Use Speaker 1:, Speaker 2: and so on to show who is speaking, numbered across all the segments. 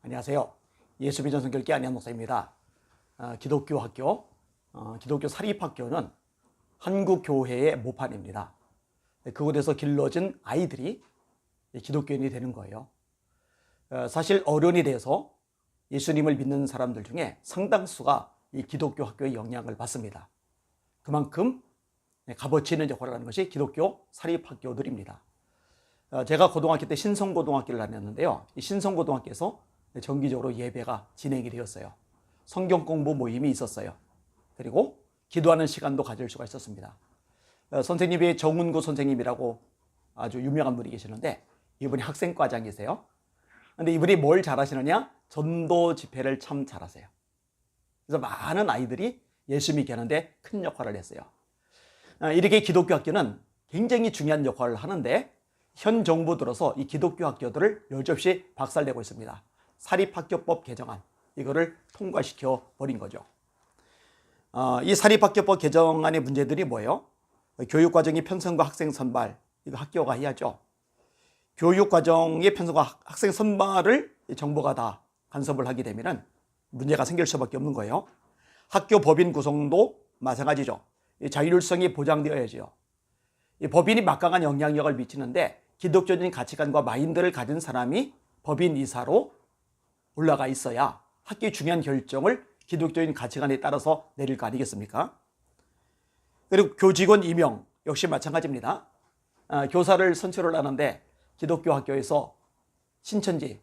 Speaker 1: 안녕하세요. 예수 믿는 성결교 안양 목사입니다. 기독교 학교, 기독교 사립학교는 한국 교회의 모판입니다. 그곳에서 길러진 아이들이 기독교인이 되는 거예요. 사실 어른이 돼서 예수님을 믿는 사람들 중에 상당수가 이 기독교 학교의 영향을 받습니다. 그만큼 값어치 있는 역할을 하는 것이 기독교 사립학교들입니다. 제가 고등학교 때 신성고등학교를 다녔는데요. 이 신성고등학교에서 정기적으로 예배가 진행이 되었어요. 성경 공부 모임이 있었어요. 그리고 기도하는 시간도 가질 수가 있었습니다. 선생님이 정은구 선생님이라고 아주 유명한 분이 계시는데 이분이 학생과장이세요. 근데 이분이 뭘 잘하시느냐? 전도 집회를 참 잘하세요. 그래서 많은 아이들이 예수 믿게 하는데 큰 역할을 했어요. 이렇게 기독교 학교는 굉장히 중요한 역할을 하는데 현 정부 들어서 이 기독교 학교들을 여지없이 박살내고 있습니다. 사립학교법 개정안, 이거를 통과시켜 버린 거죠. 이 사립학교법 개정안의 문제들이 뭐예요? 교육과정이 편성과 학생 선발, 이거 학교가 해야죠. 교육과정의 편성과 학생 선발을 정부가 다 간섭을 하게 되면 문제가 생길 수밖에 없는 거예요. 학교 법인 구성도 마찬가지죠. 자율성이 보장되어야죠. 이 법인이 막강한 영향력을 미치는데 기독교적인 가치관과 마인드를 가진 사람이 법인 이사로 올라가 있어야 학교의 중요한 결정을 기독교인 가치관에 따라서 내릴 거 아니겠습니까? 그리고 교직원 임용 역시 마찬가지입니다. 교사를 선출을 하는데 기독교 학교에서 신천지,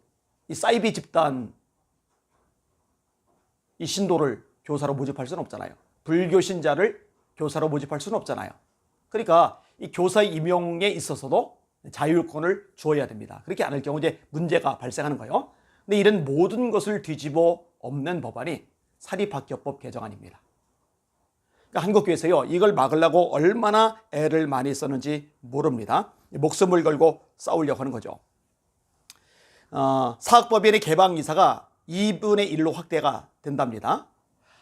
Speaker 1: 이 사이비 집단 이 신도를 교사로 모집할 수는 없잖아요. 불교 신자를 교사로 모집할 수는 없잖아요. 그러니까 이 교사 임용에 있어서도 자율권을 주어야 됩니다. 그렇게 안 할 경우 이제 문제가 발생하는 거예요. 근데 이런 모든 것을 뒤집어 엎는 법안이 사립학교법 개정안입니다. 그러니까 한국교회에서요, 이걸 막으려고 얼마나 애를 많이 썼는지 모릅니다. 목숨을 걸고 싸우려고 하는 거죠. 사학법인의 개방이사가 2분의 1로 확대가 된답니다.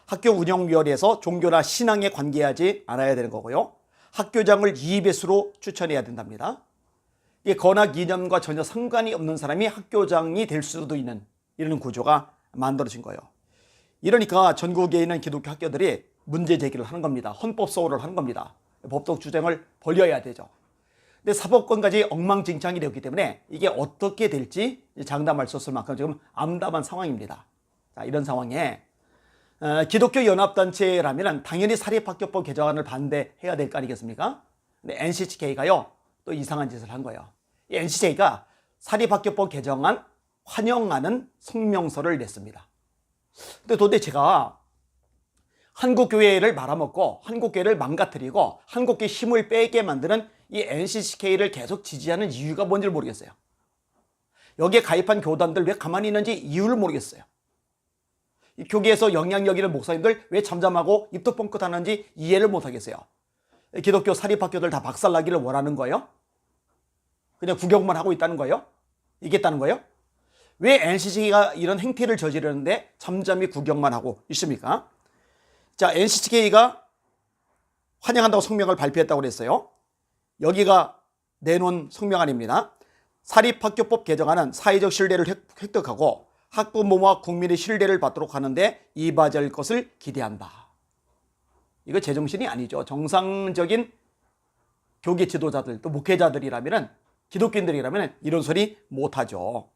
Speaker 1: 학교 운영위원회에서 종교나 신앙에 관계하지 않아야 되는 거고요. 학교장을 2배수로 추천해야 된답니다. 이게 건학 이념과 전혀 상관이 없는 사람이 학교장이 될 수도 있는 이런 구조가 만들어진 거예요. 이러니까 전국에 있는 기독교 학교들이 문제 제기를 하는 겁니다. 헌법 소홀을 하는 겁니다. 법적 주장을 벌여야 되죠. 근데 사법권까지 엉망진창이 되었기 때문에 이게 어떻게 될지 장담할 수 없을 만큼 지금 암담한 상황입니다. 자, 이런 상황에 기독교 연합단체라면 당연히 사립학교법 개정안을 반대해야 될 거 아니겠습니까? 근데 NCHK가요, 또 이상한 짓을 한 거예요. 이 NCHK가 사립학교법 개정안 환영하는 성명서를 냈습니다. 근데 도대체 제가 한국교회를 말아먹고 한국교회를 망가뜨리고 한국교회 힘을 빼게 만드는 이 NCHK를 계속 지지하는 이유가 뭔지 모르겠어요. 여기에 가입한 교단들 왜 가만히 있는지 이유를 모르겠어요. 이 교계에서 영향력 있는 목사님들 왜 잠잠하고 입도 뻥끗하는지 이해를 못하겠어요. 기독교 사립학교들 다 박살나기를 원하는 거예요? 그냥 구경만 하고 있다는 거예요? 이겠다는 거예요? 왜 NCHK가 이런 행태를 저지르는데 잠잠히 구경만 하고 있습니까? 자, NCHK가 환영한다고 성명을 발표했다고 그랬어요. 여기가 내놓은 성명안입니다. 사립학교법 개정안은 사회적 신뢰를 획득하고 학부모와 국민의 신뢰를 받도록 하는데 이바지할 것을 기대한다. 이거 제정신이 아니죠. 정상적인 교계 지도자들, 또 목회자들이라면, 기독교인들이라면 이런 소리 못하죠.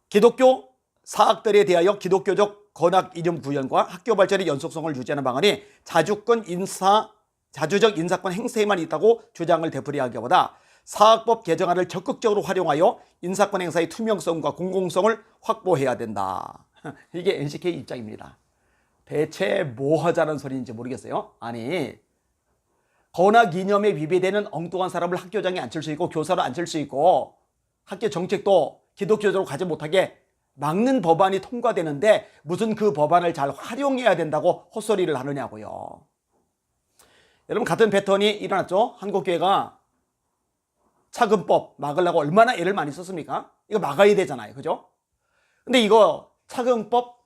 Speaker 1: 기독교 사학들에 대하여 기독교적 건학 이념 구현과 학교 발전의 연속성을 유지하는 방안이 자주적 인사권 행사에만 있다고 주장을 되풀이하기보다 사학법 개정안을 적극적으로 활용하여 인사권 행사의 투명성과 공공성을 확보해야 된다. 이게 NCK 입장입니다. 대체 뭐 하자는 소리인지 모르겠어요. 아니, 건학 이념에 위배되는 엉뚱한 사람을 학교장에 앉힐 수 있고 교사로 앉힐 수 있고 학교 정책도 기독교적으로 가지 못하게 막는 법안이 통과되는데 무슨 그 법안을 잘 활용해야 된다고 헛소리를 하느냐고요. 여러분, 같은 패턴이 일어났죠. 한국교회가 차금법 막으려고 얼마나 애를 많이 썼습니까? 이거 막아야 되잖아요. 그죠? 근데 이거 차금법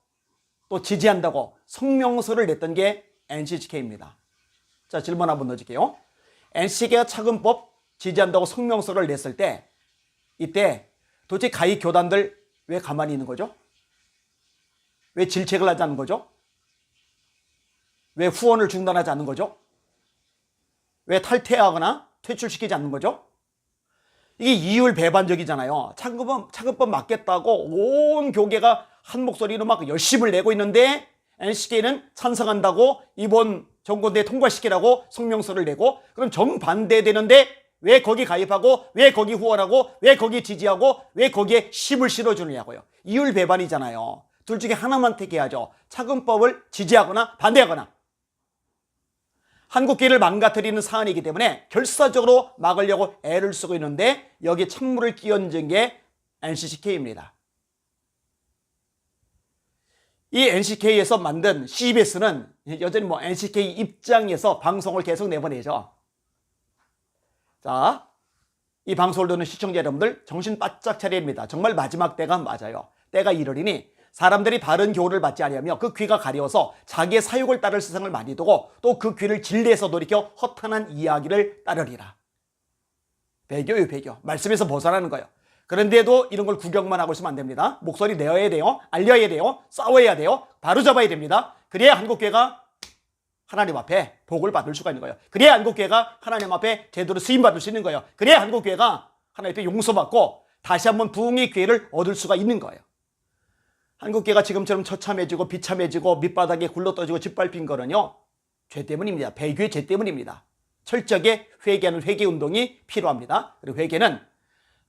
Speaker 1: 또 지지한다고 성명서를 냈던 게 NCHK입니다. 자, 질문 한번 넣어줄게요. NCHK가 차금법 지지한다고 성명서를 냈을 때 이때 도대체 가입 교단들 왜 가만히 있는 거죠? 왜 질책을 하지 않는 거죠? 왜 후원을 중단하지 않는 거죠? 왜 탈퇴하거나 퇴출시키지 않는 거죠? 이게 이율 배반적이잖아요. 차근법 막겠다고 온 교계가 한 목소리로 막 열심을 내고 있는데 NCK는 찬성한다고 이번 정권대에 통과시키라고 성명서를 내고, 그럼 정반대되는데 왜 거기 가입하고 왜 거기 후원하고 왜 거기 지지하고 왜 거기에 힘을 실어주느냐고요. 이율 배반이잖아요. 둘 중에 하나만 택해야죠. 차근법을 지지하거나 반대하거나. 한국계를 망가뜨리는 사안이기 때문에 결사적으로 막으려고 애를 쓰고 있는데 여기에 찬물을 끼얹은 게 NCK입니다. 이 NCK에서 만든 CBS는 여전히 NCK 입장에서 방송을 계속 내보내죠. 자, 이 방송을 듣는 시청자 여러분들 정신 바짝 차려야 합니다. 정말 마지막 때가 맞아요. 때가 이르리니 사람들이 바른 교훈을 받지 아니하며 그 귀가 가려워서 자기의 사욕을 따를 세상을 많이 두고 또 그 귀를 진리에서 돌이켜 허탄한 이야기를 따르리라. 배교요, 배교. 말씀에서 벗어나는 거예요. 그런데도 이런 걸 구경만 하고 있으면 안 됩니다. 목소리 내어야 돼요. 알려야 돼요. 싸워야 돼요. 바로잡아야 됩니다. 그래야 한국교회가 하나님 앞에 복을 받을 수가 있는 거예요. 그래야 한국교회가 하나님 앞에 제대로 쓰임받을 수 있는 거예요. 그래야 한국교회가 하나님 앞에 용서받고 다시 한번 부흥의 기회를 얻을 수가 있는 거예요. 한국교회가 지금처럼 처참해지고 비참해지고 밑바닥에 굴러떠지고 짓밟힌 거는요, 죄 때문입니다. 배교의 죄 때문입니다. 철저하게 회개하는 회개운동이 필요합니다. 그리고 회개는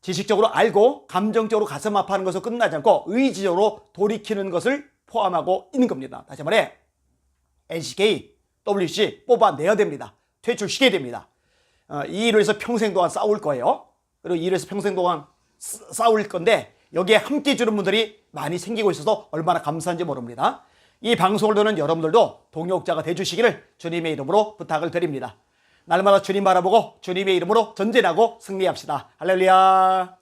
Speaker 1: 지식적으로 알고 감정적으로 가슴 아파하는 것으로 끝나지 않고 의지적으로 돌이키는 것을 포함하고 있는 겁니다. 다시 말해 NCK, WC 뽑아내야 됩니다. 퇴출시켜야 됩니다. 이 일로 해서 평생 동안 싸울 거예요. 그리고 이 일로 해서 평생 동안 싸울 건데 여기에 함께 해주는 분들이 많이 생기고 있어서 얼마나 감사한지 모릅니다. 이 방송을 듣는 여러분들도 동역자가 돼주시기를 주님의 이름으로 부탁을 드립니다. 날마다 주님 바라보고 주님의 이름으로 전진하고 승리합시다. 할렐루야.